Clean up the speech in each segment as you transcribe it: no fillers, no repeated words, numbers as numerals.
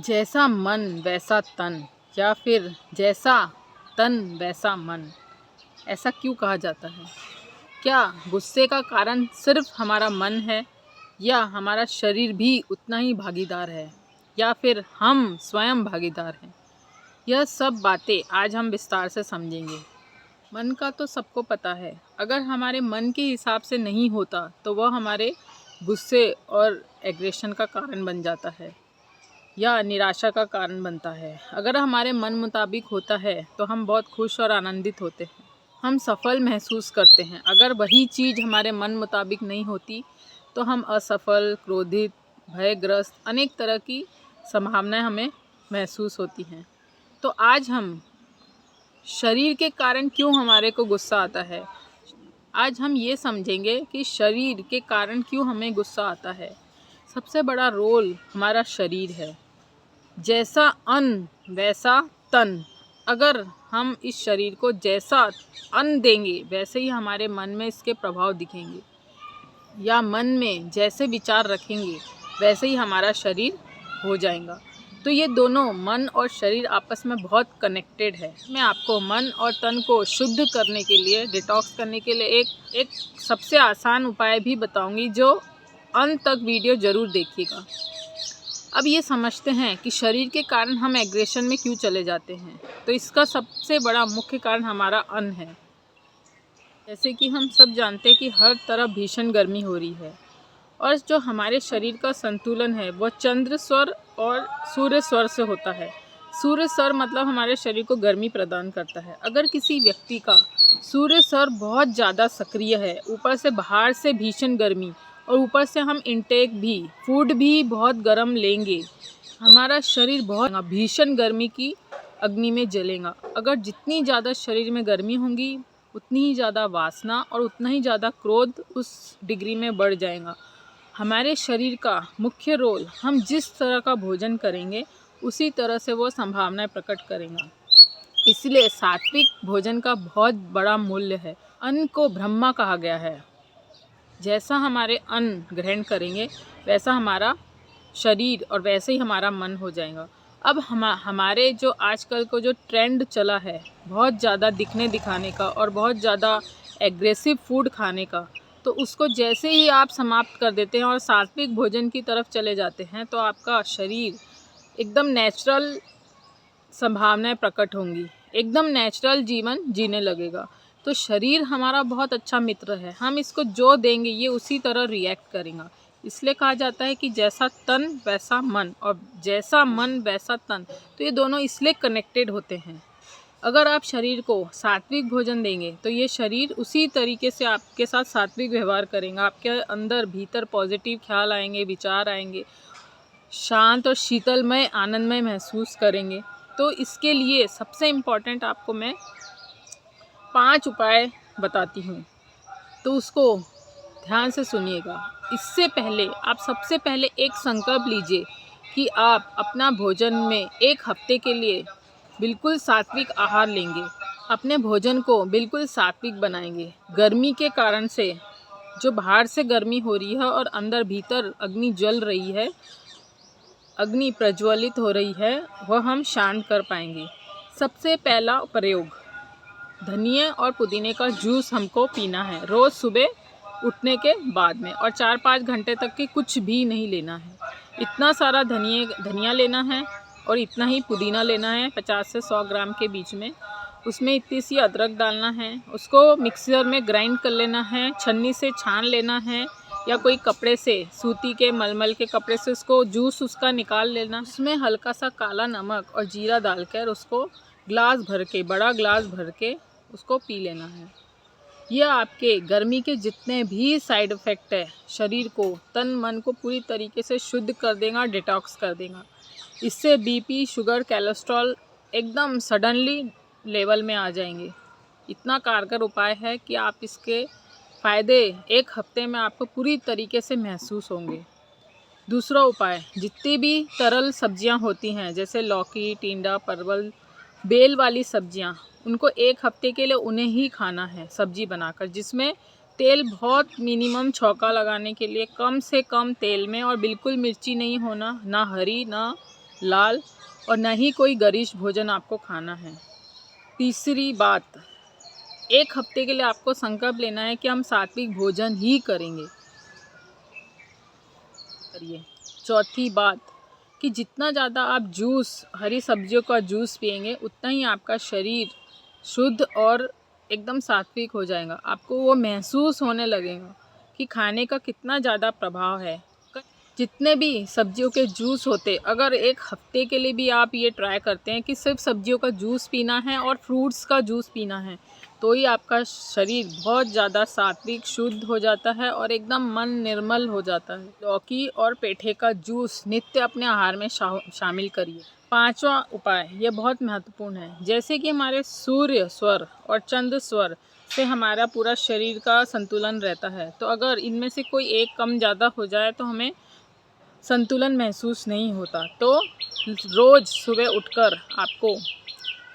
जैसा मन वैसा तन, या फिर जैसा तन वैसा मन, ऐसा क्यों कहा जाता है? क्या गुस्से का कारण सिर्फ हमारा मन है, या हमारा शरीर भी उतना ही भागीदार है, या फिर हम स्वयं भागीदार हैं? यह सब बातें आज हम विस्तार से समझेंगे। मन का तो सबको पता है, अगर हमारे मन के हिसाब से नहीं होता तो वह हमारे गुस्से और एग्रेशन का कारण बन जाता है या निराशा का कारण बनता है। अगर हमारे मन मुताबिक होता है तो हम बहुत खुश और आनंदित होते हैं, हम सफल महसूस करते हैं। अगर वही चीज़ हमारे मन मुताबिक नहीं होती तो हम असफल, क्रोधित, भयग्रस्त, अनेक तरह की संभावनाएं हमें महसूस होती हैं। तो आज हम शरीर के कारण क्यों हमारे को गुस्सा आता है, आज हम ये समझेंगे कि शरीर के कारण क्यों हमें गुस्सा आता है। सबसे बड़ा रोल हमारा शरीर है। जैसा अन्न वैसा तन। अगर हम इस शरीर को जैसा अन्न देंगे वैसे ही हमारे मन में इसके प्रभाव दिखेंगे, या मन में जैसे विचार रखेंगे वैसे ही हमारा शरीर हो जाएगा। तो ये दोनों मन और शरीर आपस में बहुत कनेक्टेड है। मैं आपको मन और तन को शुद्ध करने के लिए, डिटॉक्स करने के लिए एक सबसे आसान उपाय भी बताऊंगी, जो अंत तक वीडियो ज़रूर देखिएगा। अब ये समझते हैं कि शरीर के कारण हम एग्रेशन में क्यों चले जाते हैं। तो इसका सबसे बड़ा मुख्य कारण हमारा अन्न है। जैसे कि हम सब जानते हैं कि हर तरफ भीषण गर्मी हो रही है, और जो हमारे शरीर का संतुलन है वह चंद्र स्वर और सूर्य स्वर से होता है। सूर्य स्वर मतलब हमारे शरीर को गर्मी प्रदान करता है। अगर किसी व्यक्ति का सूर्य स्वर बहुत ज़्यादा सक्रिय है, ऊपर से बाहर से भीषण गर्मी, और ऊपर से हम इंटेक भी, फूड भी बहुत गर्म लेंगे, हमारा शरीर बहुत भीषण गर्मी की अग्नि में जलेगा। अगर जितनी ज़्यादा शरीर में गर्मी होगी उतनी ही ज़्यादा वासना और उतना ही ज़्यादा क्रोध उस डिग्री में बढ़ जाएगा। हमारे शरीर का मुख्य रोल, हम जिस तरह का भोजन करेंगे उसी तरह से वो संभावनाएं प्रकट करेगा। इसलिए सात्विक भोजन का बहुत बड़ा मूल्य है। अन्न को ब्रह्मा कहा गया है। जैसा हमारे अन्न ग्रहण करेंगे वैसा हमारा शरीर और वैसे ही हमारा मन हो जाएगा। अब हमारे जो आजकल को जो ट्रेंड चला है बहुत ज़्यादा दिखने दिखाने का और बहुत ज़्यादा एग्रेसिव फूड खाने का, तो उसको जैसे ही आप समाप्त कर देते हैं और सात्विक भोजन की तरफ चले जाते हैं तो आपका शरीर एकदम नेचुरल संभावनाएं प्रकट होंगी, एकदम नेचुरल जीवन जीने लगेगा। तो शरीर हमारा बहुत अच्छा मित्र है, हम इसको जो देंगे ये उसी तरह रिएक्ट करेगा। इसलिए कहा जाता है कि जैसा तन वैसा मन, और जैसा मन वैसा तन, तो ये दोनों इसलिए कनेक्टेड होते हैं। अगर आप शरीर को सात्विक भोजन देंगे तो ये शरीर उसी तरीके से आपके साथ सात्विक व्यवहार करेगा। आपके अंदर भीतर पॉजिटिव ख्याल आएंगे, विचार आएंगे, शांत और शीतलमय, आनंदमय महसूस करेंगे। तो इसके लिए सबसे इम्पॉर्टेंट आपको मैं 5 उपाय बताती हूँ, तो उसको ध्यान से सुनिएगा। इससे पहले आप सबसे पहले एक संकल्प लीजिए कि आप अपना भोजन में 1 हफ्ते के लिए बिल्कुल सात्विक आहार लेंगे। अपने भोजन को बिल्कुल सात्विक बनाएंगे। गर्मी के कारण से जो बाहर से गर्मी हो रही है और अंदर भीतर अग्नि जल रही है, अग्नि प्रज्वलित हो रही है, वह हम शांत कर पाएंगे। सबसे पहला प्रयोग, धनिया और पुदीने का जूस हमको पीना है रोज़ सुबह उठने के बाद में, और 4-5 घंटे तक के कुछ भी नहीं लेना है। इतना सारा धनिया लेना है और इतना ही पुदीना लेना है, 50 से 100 ग्राम के बीच में। उसमें इतनी सी अदरक डालना है, उसको मिक्सर में ग्राइंड कर लेना है, छन्नी से छान लेना है, या कोई कपड़े से, सूती के, मलमल के कपड़े से उसको जूस उसका निकाल लेना। उसमें हल्का सा काला नमक और जीरा डालकर उसको ग्लास भर के, बड़ा ग्लास भर के उसको पी लेना है। यह आपके गर्मी के जितने भी साइड इफ़ेक्ट है, शरीर को, तन मन को पूरी तरीके से शुद्ध कर देगा, डिटॉक्स कर देगा। इससे बीपी, शुगर, कोलेस्ट्रॉल एकदम सडनली लेवल में आ जाएंगे। इतना कारगर उपाय है कि आप इसके फ़ायदे 1 हफ्ते में आपको पूरी तरीके से महसूस होंगे। दूसरा उपाय, जितनी भी तरल सब्जियां होती हैं जैसे लौकी, टिंडा, परवल, बेल वाली सब्जियां, उनको 1 हफ्ते के लिए उन्हें ही खाना है सब्जी बनाकर, जिसमें तेल बहुत मिनिमम, छौंका लगाने के लिए कम से कम तेल में, और बिल्कुल मिर्ची नहीं होना, ना हरी ना लाल और न ही कोई गरिष्ठ भोजन आपको खाना है। तीसरी बात, 1 हफ्ते के लिए आपको संकल्प लेना है कि हम सात्विक भोजन ही करेंगे। चौथी बात कि जितना ज़्यादा आप जूस, हरी सब्जियों का जूस पिएंगे उतना ही आपका शरीर शुद्ध और एकदम सात्विक हो जाएगा। आपको वो महसूस होने लगेगा कि खाने का कितना ज़्यादा प्रभाव है। जितने भी सब्जियों के जूस होते, अगर 1 हफ्ते के लिए भी आप ये ट्राई करते हैं कि सिर्फ सब्जियों का जूस पीना है और फ्रूट्स का जूस पीना है, तो ही आपका शरीर बहुत ज़्यादा सात्विक शुद्ध हो जाता है और एकदम मन निर्मल हो जाता है। लौकी और पेठे का जूस नित्य अपने आहार में शामिल करिए। 5वां उपाय, ये बहुत महत्वपूर्ण है। जैसे कि हमारे सूर्य स्वर और चंद्र स्वर से हमारा पूरा शरीर का संतुलन रहता है, तो अगर इनमें से कोई एक कम ज़्यादा हो जाए तो हमें संतुलन महसूस नहीं होता। तो रोज़ सुबह उठकर आपको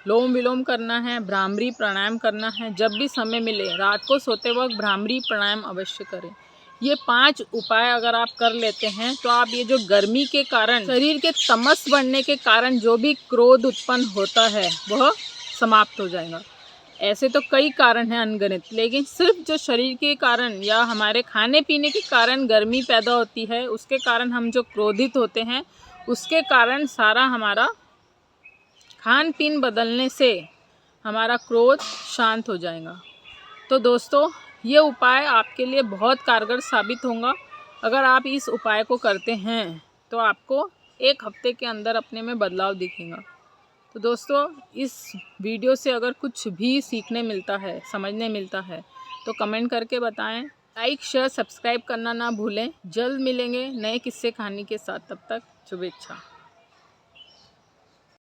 लोम विलोम करना है, भ्रामरी प्राणायाम करना है। जब भी समय मिले रात को सोते वक्त भ्रामरी प्राणायाम अवश्य करें। ये 5 उपाय अगर आप कर लेते हैं तो आप ये जो गर्मी के कारण, शरीर के तमस बढ़ने के कारण जो भी क्रोध उत्पन्न होता है वह समाप्त हो जाएगा। ऐसे तो कई कारण हैं अनगिनत, लेकिन सिर्फ जो शरीर के कारण या हमारे खाने पीने के कारण गर्मी पैदा होती है, उसके कारण हम जो क्रोधित होते हैं, उसके कारण सारा हमारा खान पीन बदलने से हमारा क्रोध शांत हो जाएगा। तो दोस्तों, ये उपाय आपके लिए बहुत कारगर साबित होगा। अगर आप इस उपाय को करते हैं तो आपको 1 हफ्ते के अंदर अपने में बदलाव दिखेगा। तो दोस्तों, इस वीडियो से अगर कुछ भी सीखने मिलता है, समझने मिलता है, तो कमेंट करके बताएं। लाइक, शेयर, सब्सक्राइब करना ना भूलें। जल्द मिलेंगे नए किस्से कहानी के साथ। तब तक शुभेच्छा।